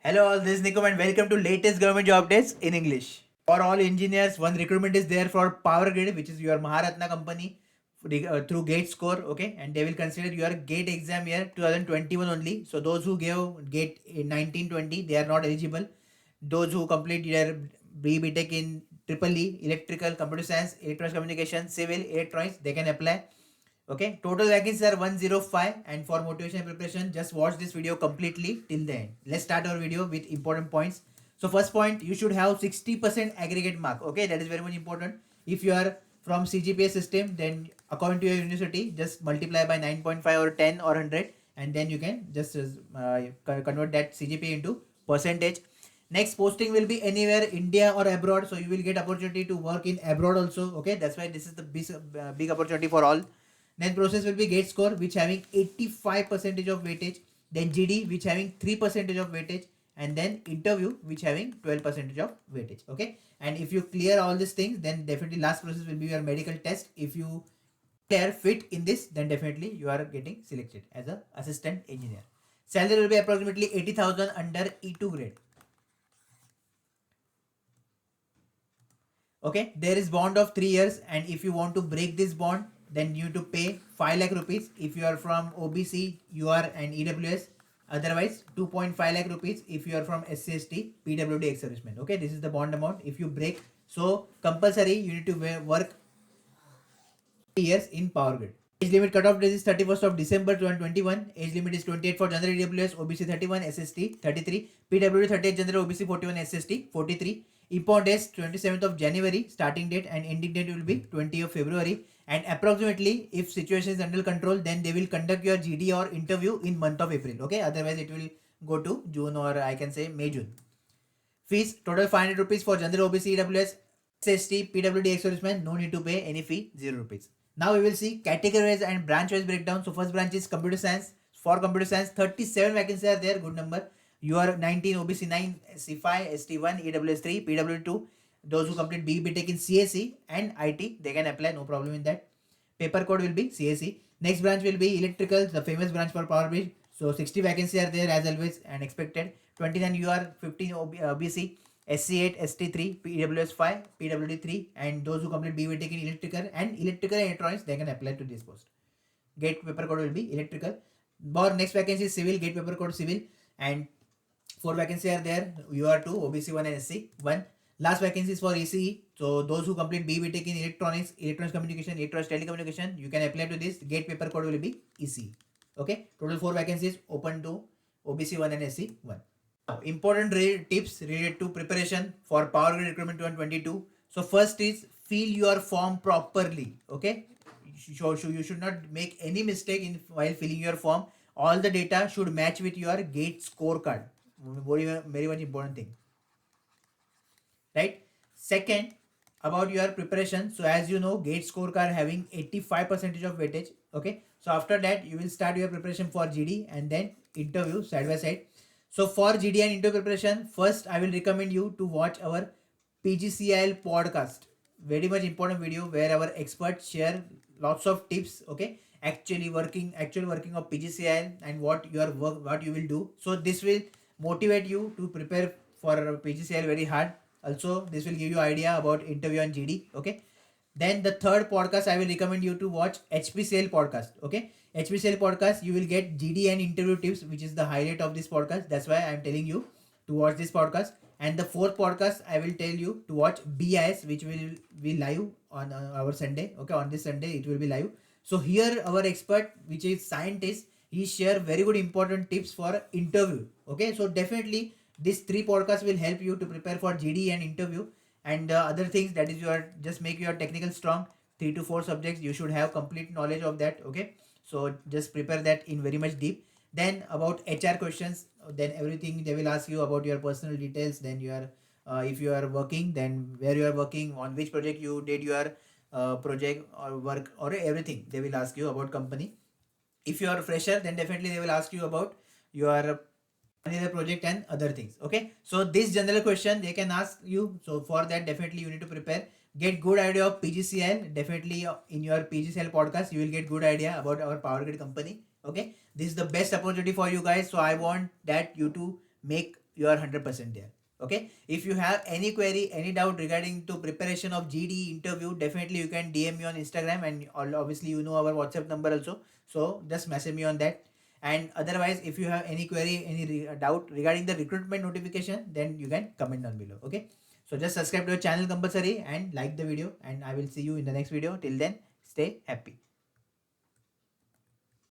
Hello all, this is Nikom and welcome to latest government job updates in English. For all engineers, one recruitment is there for Power Grid, which is your Maharatna company through GATE score, okay, and they will consider your GATE exam year 2021 only. So those who gave GATE in 1920, they are not eligible. Those who complete their BTech in Triple E, Electrical, Computer Science, Electronics Communication, Civil, Electronics, they can apply. Okay, total vacancies are 105, and for motivation and preparation, just watch this video completely till the end. Let's start our video with important points. So first point, you should have 60% aggregate mark. Okay, that is very much important. If you are from CGPA system, then according to your university, just multiply by 9.5 or 10 or 100, and then you can just convert that CGPA into percentage. Next, posting will be anywhere India or abroad, so you will get opportunity to work in abroad also. Okay, that's why this is the big opportunity for all. Then process will be GATE score, which having 85% of weightage. Then GD, which having 3% of weightage. And then interview, which having 12% of weightage. Okay. And if you clear all these things, then definitely last process will be your medical test. If you clear fit in this, then definitely you are getting selected as a assistant engineer. Salary will be approximately 80,000 under E2 grade. Okay, there is bond of 3 years, and if you want to break this bond, then you need to pay 5 lakh rupees. If you are from OBC, you are an EWS. Otherwise, 2.5 lakh rupees if you are from SCST, PWD ex-serviceman. Okay, this is the bond amount. If you break, so compulsory you need to work 3 years in Power Grid. Age limit cutoff date is 31st of December 2021. Age limit is 28 for general EWS, OBC 31, SST 33, PWD 38, general OBC 41, SST 43. Import date 27th of January, starting date and ending date will be 20th of February. And approximately, if situation is under control, then they will conduct your GD or interview in month of April. Okay, otherwise it will go to June, or I can say May, June. Fees total 500 rupees for general OBC EWS, SST, PWD ex-serviceman, no need to pay any fee, 0 rupees. Now we will see category wise and branch wise breakdown. So first branch is computer science. For computer science, 37 vacancies are there, good number. You are 19, OBC 9, SC5, ST1, EWS 3, PW 2. Those who complete BE Tech in CSE and IT, they can apply, no problem in that. Paper code will be CSE. Next branch will be electrical, the famous branch for Power Grid. So 60 vacancies are there as always and expected. 29 UR, 15 OBC, SC8, ST3, PWS 5, PWD 3, and those who complete BE Tech in electrical and electronics, they can apply to this post. Gate paper code will be electrical. Or next vacancy is civil, gate paper code civil, and 4 vacancies are there. UR2, OBC 1 and SC 1. Last vacancies for ECE. So those who complete BE Tech in electronics, electronics communication, electronics telecommunication, you can apply to this. Gate paper code will be ECE. Okay. Total 4 vacancies open to OBC 1 and SC 1. Now, important tips related to preparation for Power Grid Recruitment 2022. So first is fill your form properly. Okay. So you should not make any mistake in while filling your form. All the data should match with your GATE scorecard. Very much important thing, right? Second, about your preparation. So as you know, GATE scorecard having 85% of weightage. Okay, so after that you will start your preparation for GD and then interview side by side. So for GD and interview preparation, first I will recommend you to watch our PGCIL podcast. Very much important video where our experts share lots of tips. Okay, actual working of PGCIL and what you will do. So this will motivate you to prepare for PGCIL very hard. Also, this will give you idea about interview and GD. Okay. Then the third podcast I will recommend you to watch HPCL podcast. Okay. HPCL podcast, you will get GD and interview tips, which is the highlight of this podcast. That's why I'm telling you to watch this podcast. And the fourth podcast, I will tell you to watch BIS, which will be live on our Sunday. Okay, on this Sunday it will be live. So here our expert, which is scientist, he share very good important tips for interview. Okay, so definitely these 3 podcasts will help you to prepare for GD and interview. And other things, that is your just make your technical strong. 3 to 4 subjects you should have complete knowledge of that. Okay, so just prepare that in very much deep. Then about HR questions, then everything they will ask you about your personal details. Then your if you are working, then where you are working, on which project you did your project or work, or everything they will ask you about company. If you are a fresher, then definitely they will ask you about your another project and other things. Okay, so this general question they can ask you. So for that, definitely you need to prepare, get good idea of PGCIL. Definitely in your PGCIL podcast you will get good idea about our Power Grid company. Okay, this is the best opportunity for you guys. So I want that you to make you are 100% there. Okay, if you have any query, any doubt regarding to preparation of GD interview, definitely you can DM me on Instagram, and obviously you know our WhatsApp number also, so just message me on that. And otherwise, if you have any query, any doubt regarding the recruitment notification, then you can comment down below. Okay, so just subscribe to our channel compulsory and like the video, and I will see you in the next video. Till then, stay happy.